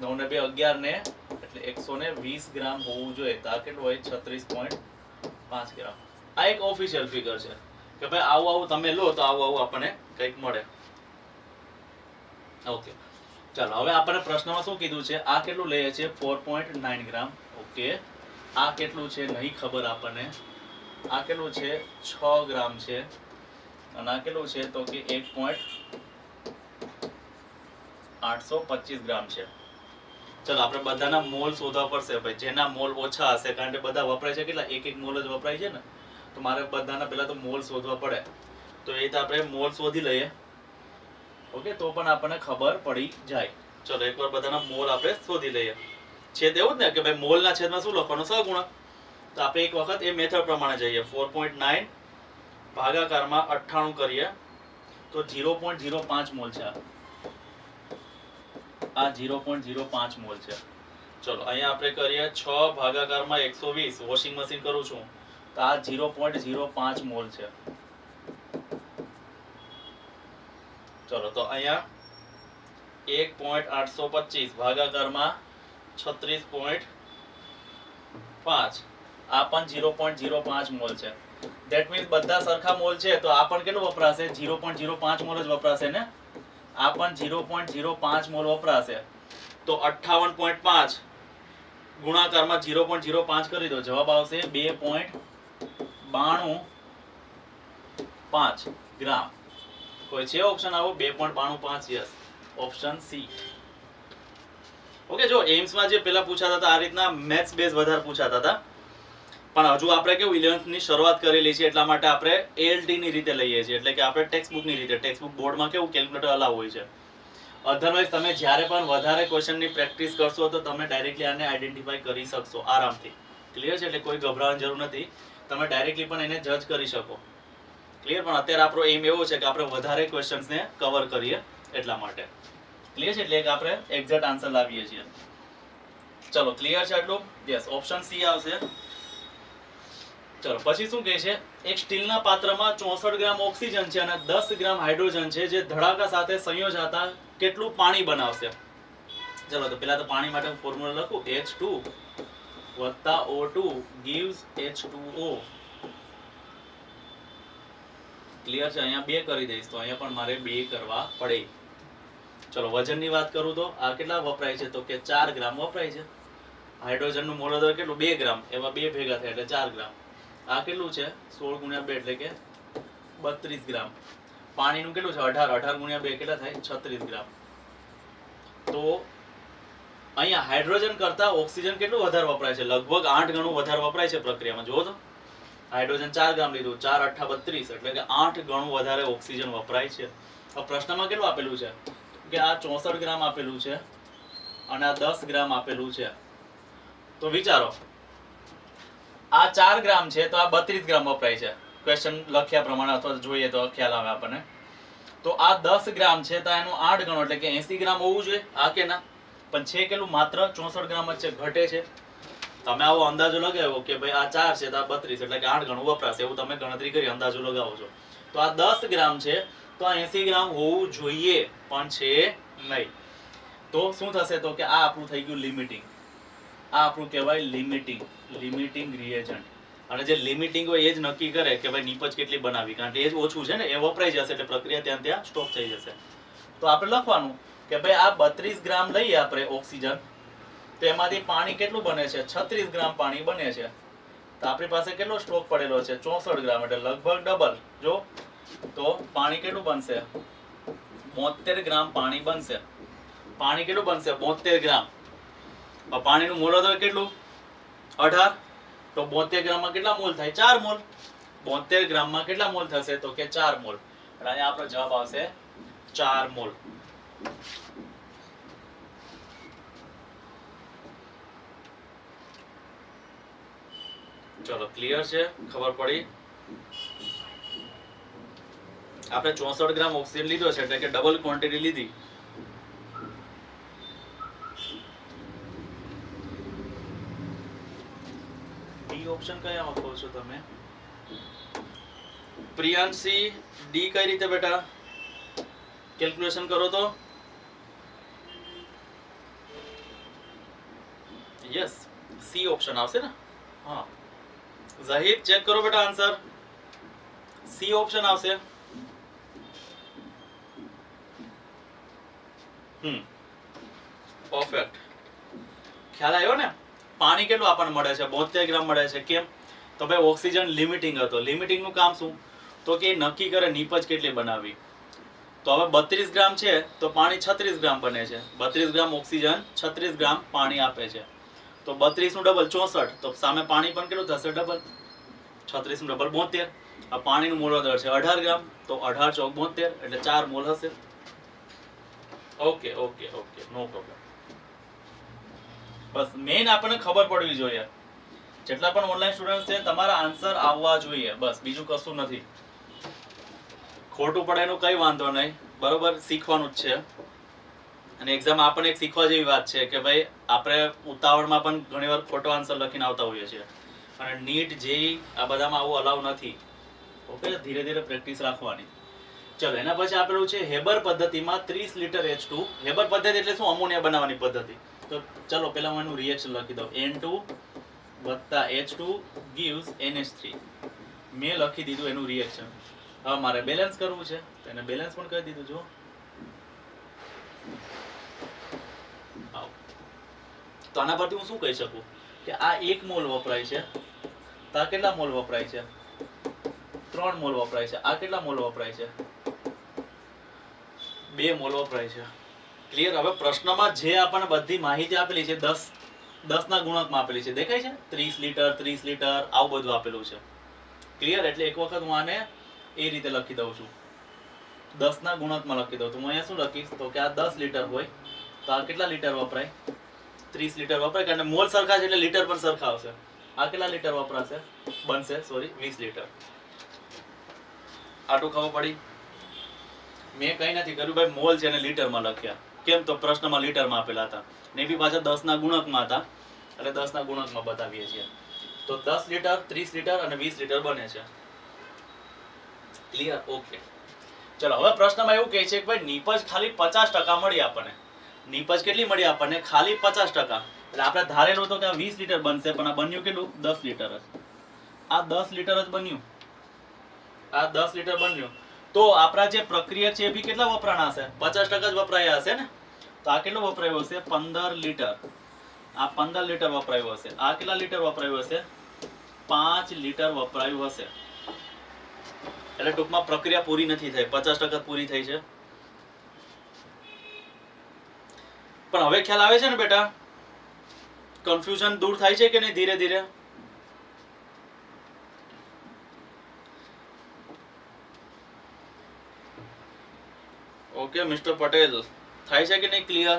9 ને 2 11 ને એટલે 120 ગ્રામ હોવું જોઈએ. તો આ કેટલું હોય? 36.5 ગ્રામ. આ એક ઓફિશિયલ ફિગર છે કે ભાઈ આવું તમે લો તો આવું આપણને કંઈક મળે. ઓકે ચાલો હવે આપણને પ્રશ્નમાં શું કીધું છે? આ કેટલું લઈએ છે? 4.9 ગ્રામ. ઓકે, આ કેટલું છે નહીં ખબર આપણને. આ કેટલું છે? 6 ગ્રામ છે. અને આ કેટલું છે? તો કે 1.825 ગ્રામ છે. ચલો આપણે બધાના મોલ શોધવા પડશે ભાઈ. જેના મોલ ઓછા હશે, કારણ કે બધા વપરાય છે કેટલા? એક મોલ જ વપરાય છે ને, તો મારે બધાના પહેલા તો મોલ શોધવા પડે. તો એ રીતે આપણે મોલ શોધી લઈએ. ઓકે, તો પણ આપણને ખબર પડી જાય. ચલો એકવાર બધાના મોલ આપણે શોધી લઈએ. છેદ એવું જ ને કે ભાઈ મોલના છેદમાં શું લખવાનું? સહગુણક. તો આપણે એક વખત એ મેથડ પ્રમાણે જઈએ. 4.9 ભાગાકારમાં 98 કરીએ તો 0.05 મોલ છે. આ 0.05 મોલ છે. ચલો અહીંયા આપણે કરીએ 6 ભાગાકારમાં 120. વોશિંગ મશીન કરું છું તો આ 0.05 મોલ છે. ચલો તો અહીંયા 1.825 ભાગાકારમાં 36.5 આ પણ 0.05 મોલ છે. ધેટ મીન્સ બધા સરખા મોલ છે તો આ પણ કેટલું વપરાશે? 0.05 મોલ જ વપરાશે ને. આ પણ 0.05 મોલ વપરાશે. તો 58.5 ગુણાકારમાં 0.05 કરી દો, જવાબ આવશે 2.925 ગ્રામ. કોઈ છે ઓપ્શન આવો? 2.925. Yes, option C. ઓકે, જો એમ્સમાં જે પેલા પૂછાતા હતા આ રીતના મેથ્સ બેઝ વધારે પૂછાતા હતા, પણ હજુ આપણે કેવું 11th ની શરૂઆત કરેલી છે એટલા માટે આપણે ALT ની રીતે લઈએ છીએ, એટલે કે આપણે ટેક્સ્ટ બુક ની રીતે. ટેક્સ્ટ બુક બોર્ડમાં કેવું કેલ્ક્યુલેટર અલાવ હોય છે. અધરવાઇઝ તમે જ્યારે પણ વધારે ક્વેશ્ચનની પ્રેક્ટિસ કરશો તો તમે ડાયરેક્ટલી આને આઈડેન્ટિફાઈ કરી શકશો આરામથી. ક્લિયર છે? એટલે કોઈ ગભરાવાની જરૂર નથી, તમે ડાયરેક્ટલી પણ એને જજ કરી શકો. ક્લિયર? પણ અત્યારે આપણો એમ એવો છે કે આપણે વધારે ક્વેશ્ચન્સને કવર કરીએ એટલા માટે. ક્લિયર છે? એટલે આપણે એક્ઝેક્ટ આન્સર લાવીએ છીએ. ચલો, ક્લિયર છે આટલું? યસ, ઓપ્શન સી આવશે. ચલો પછી શું કહે છે? એક સ્ટીલના પાત્રમાં 64 ગ્રામ ઓક્સિજન છે અને 10 ગ્રામ હાઇડ્રોજન છે જે ધડાકા સાથે સંયોજાતા કેટલું પાણી બનાવશે? ચલો તો પહેલા તો પાણી માટે ફોર્મ્યુલા લખું. H2 + O2 gives H2O. Clear છે? અહીંયા 2 કરી દઈશ તો અહીંયા પણ મારે 2 કરવા પડે. ચલો વજનની વાત કરું તો આ કેટલા વપરાય છે? તો કે 4 ગ્રામ વપરાય છે. હાઇડ્રોજનનું મોલ દર કેટલું? 2 ગ્રામ. એવા 2 ભેગા થાય એટલે 4 ગ્રામ. આ કેટલું છે? 16 × 2 એટલે કે 32 ગ્રામ. પાણીનું કેટલું છે? 18. 18 × 2 કેટલા થાય? 36 ગ્રામ. તો અહીંયા હાઇડ્રોજન કરતા ઓક્સિજન કેટલું વધારે વપરાય છે? લગભગ 8 ગણું વધારે વપરાય છે પ્રક્રિયામાં. જુઓ તો, હાઇડ્રોજન 4 ગ્રામ લીધું, 4 × 8 = 32 એટલે કે 8 ગણું વધારે ઓક્સિજન વપરાય છે. હવે પ્રશ્નમાં કેટલું આપેલું છે? કે આ 64 ગ્રામ આપેલું છે અને આ 10 ગ્રામ આપેલું છે. તો વિચારો, આ 4 ગ્રામ છે તો આ 32 ગ્રામ વપરાય છે ક્વેશ્ચન લખ્યા પ્રમાણે, અથવા જોઈએ તો ખ્યાલ આવે આપણને. તો આ 10 ગ્રામ છે તો એનું 8 ગણો એટલે કે 80 ગ્રામ હોવું જોઈએ. આ કે ના? પણ છે કેટલું? માત્ર 64 ગ્રામ જ છે, ઘટે છે. તમે આવો અંદાજો લગાવ્યો કે ભાઈ આ 4 છે તો આ 32 એટલે કે 8 ગણું વપરાશે, એવું તમે ગણતરી કરી અંદાજો લગાવો છો. તો આ 10 ગ્રામ છે તો આ 80 ગ્રામ હોવું જોઈએ, પણ છે નહીં. તો શું થશે? તો કે આ આપણું થઈ ગયું લિમિટિંગ. આ આપણું કહેવાય લિમિટિંગ રિએજન્ટ. અને જે લિમિટિંગ હોય એ જ નક્કી કરે કે ભાઈ નીપજ કેટલી બનાવી, કારણ કે એ જ ઓછું છે ને, એ વપરાઈ જશે એટલે પ્રક્રિયા ત્યાં સ્ટોપ થઈ જશે. તો આપણે લખવાનું કે ભાઈ આ 32 ગ્રામ લઈએ આપણે ઓક્સિજન, તો એમાંથી પાણી કેટલું બને છે? 36 ગ્રામ પાણી બને છે. તો આપણી પાસે કેટલો સ્ટોક પડેલો છે? 64 ગ્રામ, એટલે લગભગ ડબલ. જો તો પાણી કેટલું બનશે? 72 ગ્રામ પાણી બનશે. પાણી કેટલું બનશે? 72 ગ્રામ. પાણીનું મોલ દર કેટલું? 18. તો 72 ગ્રામમાં કેટલા મોલ થાય? 4 મોલ. 72 ગ્રામમાં કેટલા મોલ થશે? તો કે 4 મોલ. એટલે અહીંયા આપણો જવાબ આવશે 4 મોલ. ચલો, ક્લિયર છે? ખબર પડી? આપણે 64 ગ્રામ ઓક્સિજન લીધો છે એટલે કે ડબલ ક્વોન્ટિટી લીધી. ડી ઓપ્શન કયામાં કહો છો તમે? પ્રિયાંશી, ડી કઈ રીતે બેટા કેલ્ક્યુલેશન કરો તો? યસ, સી ઓપ્શન આવશે ને? હા, ઝહીર ચેક કરો બેટા આન્સર. સી ઓપ્શન આવશે. પરફેક્ટ. ખ્યાલ આવ્યો ને? પાણી કેટલું આપણને મળે છે? 72 ગ્રામ મળે છે. કેમ? તો ભાઈ ઓક્સિજન લિમિટિંગ હતો. લિમિટિંગનું કામ શું? તો કે નક્કી કરે નીપજ કેટલી બનાવવી. તો હવે 32 ગ્રામ છે તો પાણી 36 ગ્રામ બને છે. 32 ગ્રામ ઓક્સિજન 36 ગ્રામ પાણી આપે છે. તો 32 નું ડબલ 64, તો સામે પાણી પણ કેટલું થશે? ડબલ. 36 નું ડબલ 72. આ પાણીનું મોલ દર છે 18 ગ્રામ, તો 18 × 4 72 એટલે 4 મોલ હશે. ઓકે, નો પ્રોબ્લેમ. બસ મેઇન આપણને ખબર પડવી જોઈએ. જેટલા પણ ઓનલાઈન સ્ટુડન્ટ છે તમારા આન્સર આવવા જોઈએ, બસ બીજું કશું નથી. ખોટું પડે એનું કઈ વાંધો નહીં, બરોબર? શીખવાનું જ છે. અને એક્ઝામ આપણને એક શીખવા જેવી વાત છે કે ભાઈ આપણે ઉતાવળમાં પણ ઘણીવાર ખોટો આન્સર લખીને આવતા હોઈએ છીએ. અને નીટ જેઈ આ બધામાં આવું અલાઉ નથી. ઓકે, ધીરે ધીરે પ્રેક્ટિસ રાખવાની. ચલો એના પછી આપેલું છે હેબર પદ્ધતિમાં 30 લિટર H2. હેબર પદ્ધતિ એટલે શું? અમોનિયા બનાવવાની પદ્ધતિ. તો ચલો પહેલા હું એનું રિએક્શન લખી દઉં. N2 વત્તા H2 gives NH3. મેં લખી દીધું એનું રિએક્શન. હવે મારે બેલેન્સ કરવું છે તો એને બેલેન્સ પણ કરી દીધું. જો તો આના પરથી હું શું કહી શકું કે આ 1 મોલ વપરાય છે, તો આ કેટલા મોલ વપરાય છે? 3 મોલ વપરાય છે. આ કેટલા મોલ વપરાય છે? 2 મોલ વપરાય છે. ક્લિયર? હવે પ્રશ્નમાં જે આપણને બધી માહિતી આપેલી છે 10 ના ગુણકમાં આપેલી છે. દેખાય છે? 30 લિટર 30 લિટર આવું બધું આપેલું છે. ક્લિયર? એટલે એક વખત હું આને એ રીતે લખી દઉં છું, 10 ના ગુણકમાં લખી દઉં. તો હું અહીંયા શું લખીશ તો કે આ 10 લિટર હોય તો આ કેટલા લિટર વપરાય? 30 લિટર વપરાય. કારણ મોલ સરખા છે એટલે લિટર પણ સરખા આવશે. આ કેટલા લિટર વપરાશે? બનશે 20 લિટર. આટલું ખબર પડી? મેં કંઈ નથી કર્યું ભાઈ, મોલ છે અને લિટરમાં લખ્યા. કેમ? તો પ્રશ્નમાં લિટરમાં આપેલા હતા ને બી પાછા 10 ના ગુણકમાં હતા એટલે 10 ના ગુણકમાં બતાવીએ છીએ. તો 10 લિટર 30 લિટર અને 20 લિટર બને છે. ક્લિયર? ઓકે. ચલો હવે પ્રશ્નમાં એવું કહે છે કે ભાઈ નીપજ ખાલી 50% મળી આપણને. નીપજ કેટલી મળી આપણને? ખાલી 50%. એટલે આપણે ધારેલું તો કે આ 20 લિટર બનશે, પણ આ બન્યું કેટલું? 10 લિટર જ. આ 10 લિટર જ બન્યું. આ 10 લિટર બન્યું. તો આપણા જે પ્રક્રિયા છે એ બી કેટલા વપરાણા હશે? 50% જ વપરાયા હશે ને. તો આ કેટલું વપરાયું હશે? 15 લિટર. આ 15 લિટર વપરાયું હશે. આ કેટલા લિટર વપરાયું હશે? 5 લિટર વપરાયું હશે. એટલે ટૂંકમાં પ્રક્રિયા પૂરી નથી થઈ, 50% પૂરી થઈ છે. પણ હવે ખ્યાલ આવે છે ને બેટા? કન્ફ્યુઝન દૂર થાય છે કે નહીં ધીરે ધીરે? ઓકે મિસ્ટર પટેલ, થાય છે કે નહીં ક્લિયર?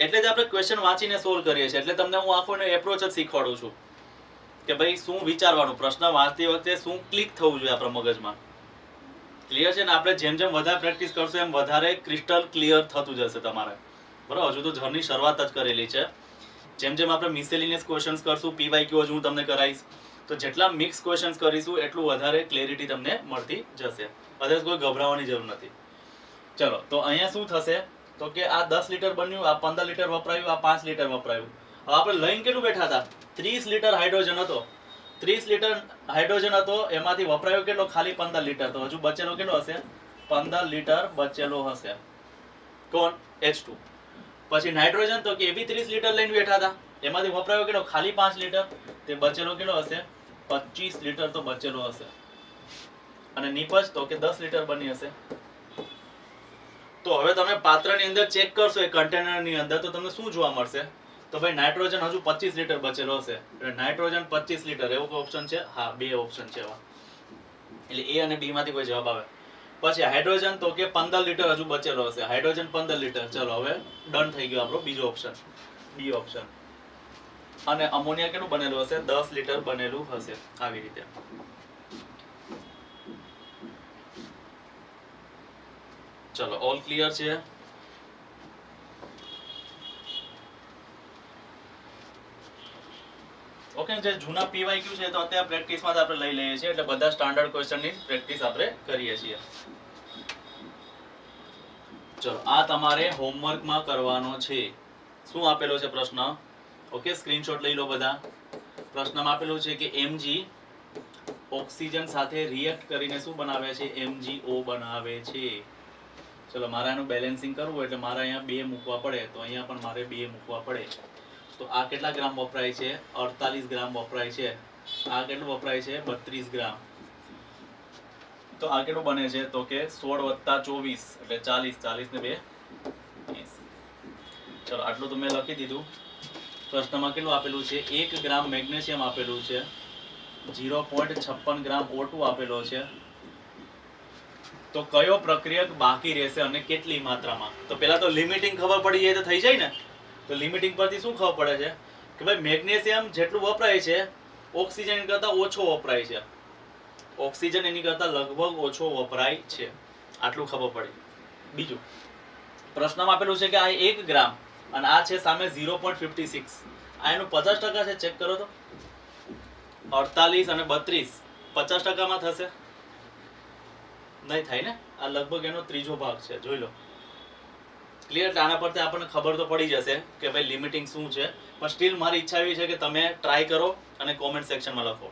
એટલે જ આપણે ક્વેશ્ચન વાંચીને સોલ્વ કરીએ છીએ. એટલે તમને હું આખો એપ્રોચ જ શીખવાડું છું કે ભાઈ શું વિચારવાનું, પ્રશ્ન વાંચતી વખતે શું ક્લિક થવું જોઈએ આપણા મગજમાં. ક્લિયર છે ને? આપણે જેમ જેમ વધારે પ્રેક્ટિસ કરશું એમ વધારે ક્રિસ્ટલ ક્લિયર થતું જશે તમારે. બરાબર? હજુ તો જર્ની શરૂઆત જ કરેલી છે. જેમ જેમ આપણે મિસેલિનિયસ ક્વેશ્ચન્સ કરશું, પીવાયક્યુ હું તમને કરાવીશ, તો જેટલા મિક્સ ક્વેશ્ચન્સ કરીશું એટલું વધારે ક્લેરિટી તમને મળતી જશે. અદરવાઇઝ કોઈ ગભરાવાની જરૂર નથી. ચલો તો અહીંયા શું થશે તો કે આ 10 લિટર બન્યું, આ 15 લિટર વપરાયું, આ 5 લિટર વપરાયું. હવે આપણે લઈને કેટલું બેઠા હતા? 30 લિટર હાઇડ્રોજન હતો. 30 લિટર હાઇડ્રોજન હતો, એમાંથી વપરાયો કેટલો? ખાલી 15 લિટર. તો હજુ બચેલો કેટલો હશે? 15 લિટર બચેલો હશે. કોણ? H2. પછી નાઇટ્રોજન તો કે એ બી 30 લિટર લઈને બેઠા હતા, એમાંથી વપરાયો કેટલો? ખાલી 5 લિટર. તે બચેલો કેટલો હશે? 25 લિટર તો બચેલો હશે. અને નીપજ તો કે 10 લિટર બની હશે. તો હવે તમે પાત્રની અંદર ચેક કરશો એ કન્ટેનરની અંદર, તો તમને શું જોવા મળશે? તો ભાઈ નાઇટ્રોજન હજુ 25 લિટર બચેલો હશે. એટલે નાઇટ્રોજન 25 લિટર એવો કોઈ ઓપ્શન છે? હા, 2 ઓપ્શન છે એવા. એટલે એ અને બી માંથી કોઈ જવાબ આવે. પછી હાઇડ્રોજન તો કે 15 લિટર હજુ બચેલો હશે. Hydrogen 15 litre. ચલો હવે ડન થઈ ગયો આપણો બીજો ઓપ્શન, બી ઓપ્શન. અને અમોનિયા કેટલું બનેલું હશે? 10 લિટર બનેલું હશે. આવી રીતે. ચલો ઓલ ક્લિયર છે? ઓકે. જે જૂના પીવાયક્યુ છે તો અત્યારે પ્રેક્ટિસમાં જ આપણે લઈ લઈએ છીએ, એટલે બધા સ્ટાન્ડર્ડ ક્વેશ્ચનની પ્રેક્ટિસ આપણે કરીએ છીએ. ચલો આ તમારે હોમવર્કમાં કરવાનો છે. શું આપેલો છે પ્રશ્ન? ઓકે, સ્ક્રીનશોટ લઈ લો બધા. પ્રશ્નમાં આપેલું છે કે Mg ઓક્સિજન સાથે રિએક્ટ કરીને શું બનાવે છે? MgO બનાવે છે. ચલો મારે આનું બેલેન્સિંગ કરવું એટલે મારે અહીંયા 2 મૂકવા પડે, તો અહીંયા પણ મારે 2 મૂકવા પડે. તો આ કેટલા ગ્રામ વપરાય છે? 48 ગ્રામ વપરાય છે. આ કેટલું વપરાય છે? 32 ગ્રામ. તો આ કેટલું બને છે? તો કે 16 + 24 એટલે 40. 40 ને 2 80. ચલો આટલું તો મેં લખી દીધું. પ્રશ્નમાં કેટલું આપેલું છે? 1 ગ્રામ મેગ્નેશિયમ આપેલું છે, 0.56 ગ્રામ O2 આપેલો છે. તો કયો પ્રક્રિયક બાકી રહેશે અને કેટલી માત્રામાં? તો પહેલા તો લિમિટિંગ ખબર પડી જાય તો થઈ જાય ને. તો લિમિટિંગ પરથી શું ખબર પડે છે કે ભાઈ મેગ્નેશિયમ જેટલું વપરાય છે ઓક્સિજન કરતા ઓછો વપરાય છે. ઓક્સિજન એની કરતા લગભગ ઓછો વપરાય છે. આટલું ખબર પડી. બીજું પ્રશ્નમાં આપેલું છે કે આ 1 ગ્રામ અને આ છે સામે 0.56. આ એનું 50% છે, ચેક કરો તો 48 અને 32 50%માં થશે નહીં થાય ને. આ લગભગ એનો ત્રીજો ભાગ છે, જોઈ લો. ક્લિયર? એટલે આના પરથી આપણને ખબર તો પડી જશે કે ભાઈ લિમિટિંગ શું છે, પણ સ્ટીલ મારી ઈચ્છા એવી છે કે તમે ટ્રાય કરો અને કોમેન્ટ સેક્શનમાં લખો.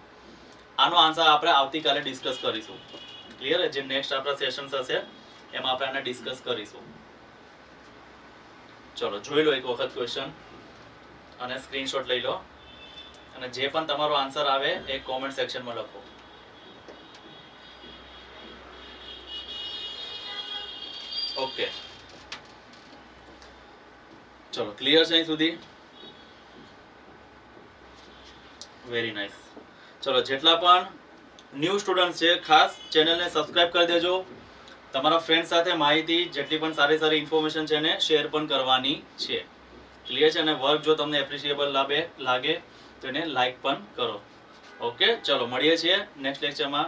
આનો આન્સર આપણે આવતીકાલે ડિસ્કસ કરીશું. ક્લિયર? જે નેક્સ્ટ આપણા સેશન્સ હશે એમાં આપણે આને ડિસ્કસ કરીશું. ચલો જોઈ લો એક વખત ક્વેશ્ચન અને સ્ક્રીનશોટ લઈ લો, અને જે પણ તમારો આન્સર આવે એ કોમેન્ટ સેક્શનમાં લખો. ઓકે, ચલો ક્લિયર છે અહીં સુધી? Very nice. ચલો જેટલા પણ ન્યૂ સ્ટુડન્ટ છે ખાસ ચેનલને સબસ્ક્રાઇબ કરી દેજો. તમારા ફ્રેન્ડ સાથે માહિતી જેટલી પણ સારી સારી ઇન્ફોર્મેશન છે એને શેર પણ કરવાની છે. ક્લિયર છે? અને વર્ક જો તમને એપ્રિશિએબલ લાગે તો એને લાઈક પણ કરો. ઓકે, ચલો મળીએ છીએ નેક્સ્ટ લેક્ચરમાં.